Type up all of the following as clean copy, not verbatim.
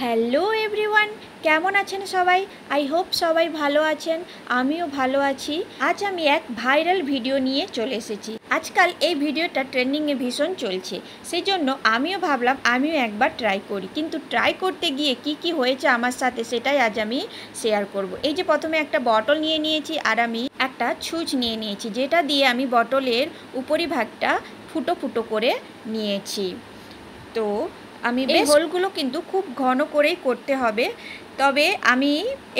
Hello everyone, কেমন আছেন সবাই? আই হোপ সবাই ভালো আছেন, আমিও ভালো আছি। আজ আমি এক ভাইরাল ভিডিও নিয়ে চলে এসেছি। আজকাল এই ভিডিওটা ট্রেন্ডিংয়ে ভীষণ চলছে, সেই জন্য আমিও ভাবলাম আমিও একবার ট্রাই করি। কিন্তু ট্রাই করতে গিয়ে কি হয়েছে আমার সাথে সেটাই আজ আমি শেয়ার করব। এই যে প্রথমে একটা বটল নিয়ে নিয়েছি আর আমি একটা ছুঁচ নিয়ে নিয়েছি, যেটা দিয়ে আমি বটলের উপরিভাগটা ফুটো ফুটো করে নিয়েছি। তো আমি এই হোলগুলো কিন্তু খুব ঘন করেই করতে হবে, তবে আমি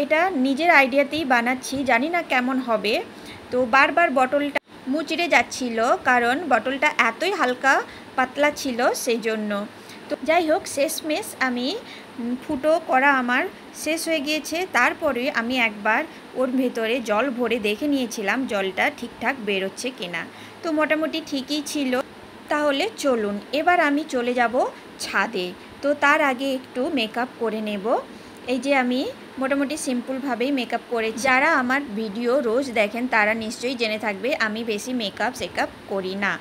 এটা নিজের আইডিয়াতেই বানাচ্ছি, জানি না কেমন হবে। তো বারবার বটলটা মুচড়ে যাচ্ছিল, কারণ বটলটা এতই হালকা পাতলা ছিল সেই জন্য। তো যাই হোক, শেষমেশ আমি ফুটো করা আমার শেষ হয়ে গিয়েছে। তারপরে আমি একবার ওর ভেতরে জল ভরে দেখে নিয়েছিলাম জলটা ঠিকঠাক বেরোচ্ছে কিনা। তো মোটামুটি ঠিকই ছিল। তাহলে চলুন এবার আমি চলে যাব ছাদে। তো তার আগে একটু মেকআপ করে নেব। এই যে আমি মোটামুটি সিম্পলভাবেই মেকআপ করে, যারা আমার ভিডিও রোজ দেখেন তারা নিশ্চয়ই জেনে থাকবে আমি বেশি মেকআপ করি না।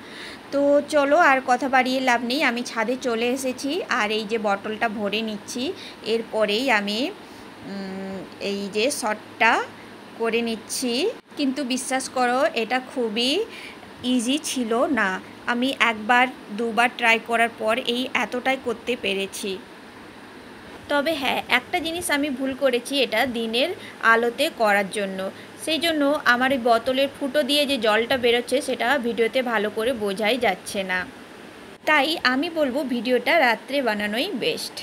তো চলো আর কথা বাড়িয়ে লাভ নেই, আমি ছাদে চলে এসেছি আর এই যে বটলটা ভরে নিচ্ছি। এরপরেই আমি এই যে শটটা করে নিচ্ছি। কিন্তু বিশ্বাস করো এটা খুবই ইজি ছিল না, আমি একবার দুবার ট্রাই করার পর এই এতটাই করতে পেরেছি। তবে হ্যাঁ, একটা জিনিস আমি ভুল করেছি, এটা দিনের আলোতে করার জন্য, সেই জন্য আমার এই বোতলের ফুটো দিয়ে যে জলটা বেরোচ্ছে সেটা ভিডিওতে ভালো করে বোঝাই যাচ্ছে না। তাই আমি বলবো ভিডিওটা রাত্রে বানানোই বেস্ট।